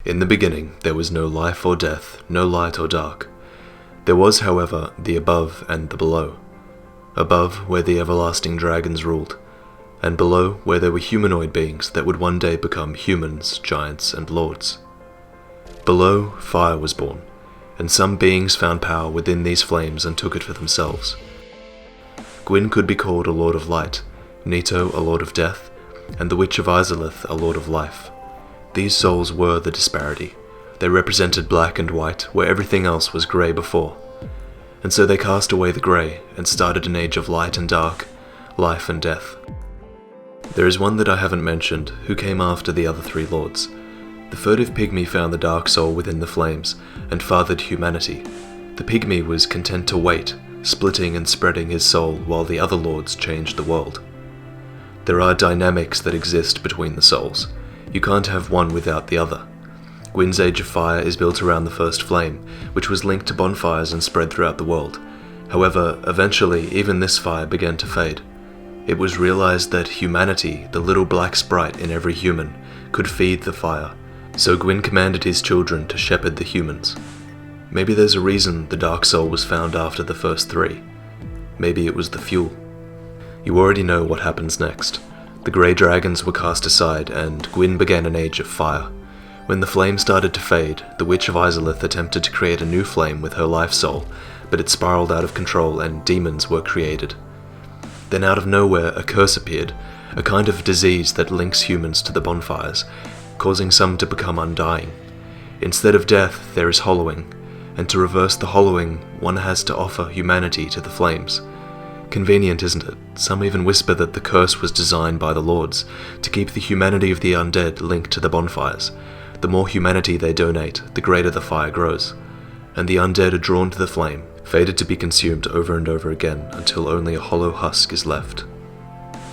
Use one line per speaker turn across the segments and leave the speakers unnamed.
In the beginning there was no life or death, no light or dark. There was, however, the above and the below. Above, where the everlasting dragons ruled, and below, where there were humanoid beings that would one day become humans, giants, and lords. Below, fire was born, and some beings found power within these flames and took it for themselves. Gwyn could be called a Lord of Light, Nito a Lord of Death, and the Witch of Izalith a Lord of Life. These souls were the disparity. They represented black and white, where everything else was grey before. And so they cast away the grey, and started an age of light and dark, life and death. There is one that I haven't mentioned, who came after the other three lords. The furtive pygmy found the dark soul within the flames, and fathered humanity. The pygmy was content to wait, splitting and spreading his soul while the other lords changed the world. There are dynamics that exist between the souls. You can't have one without the other. Gwyn's Age of Fire is built around the first flame, which was linked to bonfires and spread throughout the world. However, eventually even this fire began to fade. It was realized that humanity, the little black sprite in every human, could feed the fire, so Gwyn commanded his children to shepherd the humans. Maybe there's a reason the dark soul was found after the first three. Maybe it was the fuel. You already know what happens next. The grey dragons were cast aside, and Gwyn began an age of fire. When the flame started to fade, the Witch of Izalith attempted to create a new flame with her life soul, but it spiraled out of control and demons were created. Then out of nowhere a curse appeared, a kind of disease that links humans to the bonfires, causing some to become undying. Instead of death, there is hollowing, and to reverse the hollowing, one has to offer humanity to the flames. Convenient, isn't it? Some even whisper that the curse was designed by the lords, to keep the humanity of the undead linked to the bonfires. The more humanity they donate, the greater the fire grows, and the undead are drawn to the flame, fated to be consumed over and over again until only a hollow husk is left.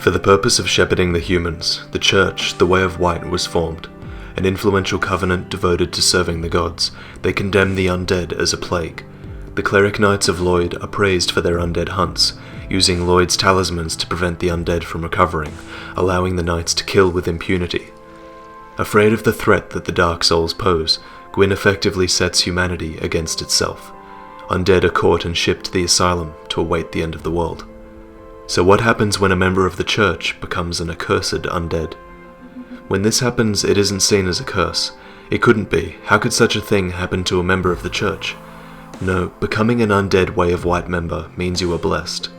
For the purpose of shepherding the humans, the Church, the Way of White, was formed, an influential covenant devoted to serving the gods. They condemn the undead as a plague. The cleric knights of Lloyd are praised for their undead hunts, using Lloyd's talismans to prevent the undead from recovering, allowing the knights to kill with impunity. Afraid of the threat that the dark souls pose, Gwyn effectively sets humanity against itself. Undead are caught and shipped to the asylum to await the end of the world. So what happens when a member of the Church becomes an accursed undead? When this happens, it isn't seen as a curse. It couldn't be. How could such a thing happen to a member of the Church? No, becoming an undead Way of White member means you are blessed.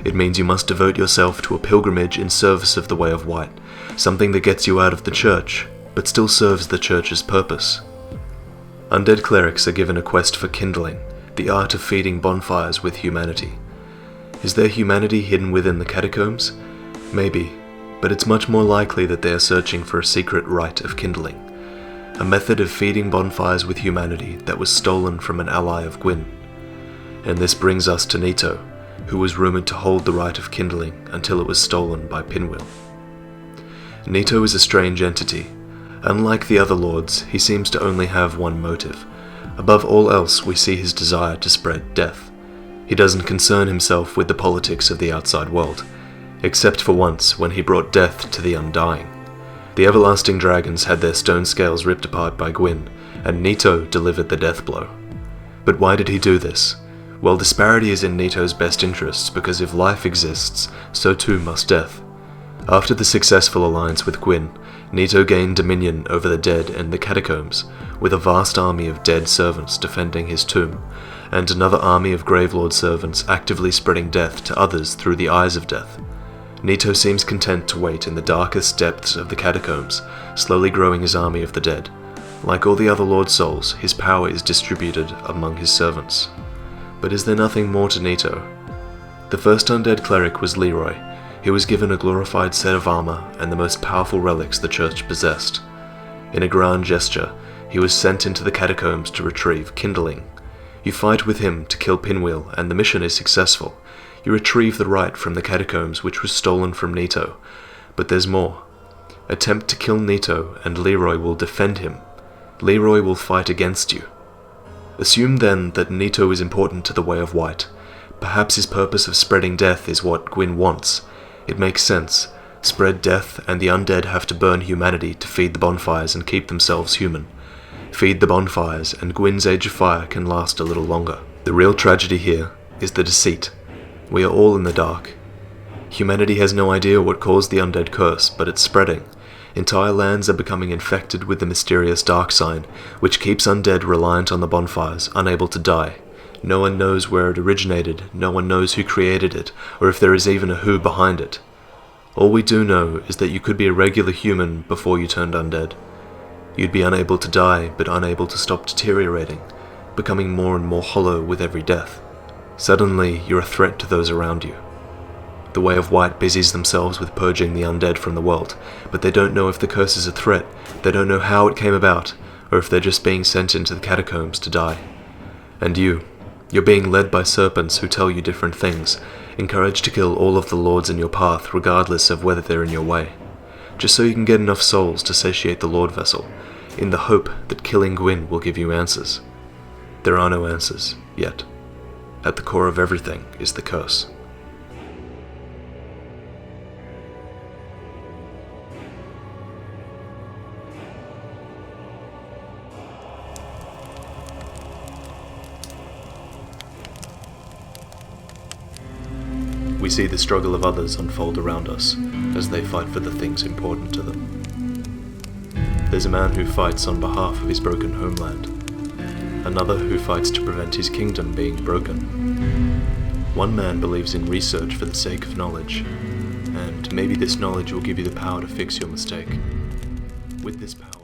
It means you must devote yourself to a pilgrimage in service of the Way of White, something that gets you out of the Church, but still serves the Church's purpose. Undead clerics are given a quest for kindling, the art of feeding bonfires with humanity. Is there humanity hidden within the catacombs? Maybe, but it's much more likely that they are searching for a secret rite of kindling, a method of feeding bonfires with humanity that was stolen from an ally of Gwyn. And this brings us to Nito, who was rumoured to hold the rite of kindling until it was stolen by Pinwheel. Nito is a strange entity. Unlike the other lords, he seems to only have one motive. Above all else, we see his desire to spread death. He doesn't concern himself with the politics of the outside world, except for once when he brought death to the undying. The everlasting dragons had their stone scales ripped apart by Gwyn, and Nito delivered the death blow. But why did he do this? Well, disparity is in Nito's best interests, because if life exists, so too must death. After the successful alliance with Gwyn, Nito gained dominion over the dead and the catacombs, with a vast army of dead servants defending his tomb, and another army of Gravelord servants actively spreading death to others through the eyes of death. Nito seems content to wait in the darkest depths of the catacombs, slowly growing his army of the dead. Like all the other Lord Souls, his power is distributed among his servants. But is there nothing more to Nito? The first undead cleric was Leroy. He was given a glorified set of armor and the most powerful relics the Church possessed. In a grand gesture, he was sent into the catacombs to retrieve kindling. You fight with him to kill Pinwheel, and the mission is successful. You retrieve the rite from the catacombs which was stolen from Nito. But there's more. Attempt to kill Nito, and Leroy will defend him. Leroy will fight against you. Assume then that Nito is important to the Way of White. Perhaps his purpose of spreading death is what Gwyn wants. It makes sense. Spread death, and the undead have to burn humanity to feed the bonfires and keep themselves human. feed the bonfires, and Gwyn's Age of Fire can last a little longer. The real tragedy here is the deceit. We are all in the dark. Humanity has no idea what caused the undead curse, but it's spreading. Entire lands are becoming infected with the mysterious dark sign, which keeps undead reliant on the bonfires, unable to die. No one knows where it originated, no one knows who created it, or if there is even a who behind it. All we do know is that you could be a regular human before you turned undead. You'd be unable to die, but unable to stop deteriorating, becoming more and more hollow with every death. Suddenly, you're a threat to those around you. The Way of White busies themselves with purging the undead from the world, but they don't know if the curse is a threat, they don't know how it came about, or if they're just being sent into the catacombs to die. And you're being led by serpents who tell you different things, encouraged to kill all of the lords in your path regardless of whether they're in your way, just so you can get enough souls to satiate the Lord Vessel, in the hope that killing Gwyn will give you answers. There are no answers, yet. At the core of everything is the curse. We see the struggle of others unfold around us as they fight for the things important to them. There's a man who fights on behalf of his broken homeland, another who fights to prevent his kingdom being broken. One man believes in research for the sake of knowledge, and maybe this knowledge will give you the power to fix your mistake. With this power,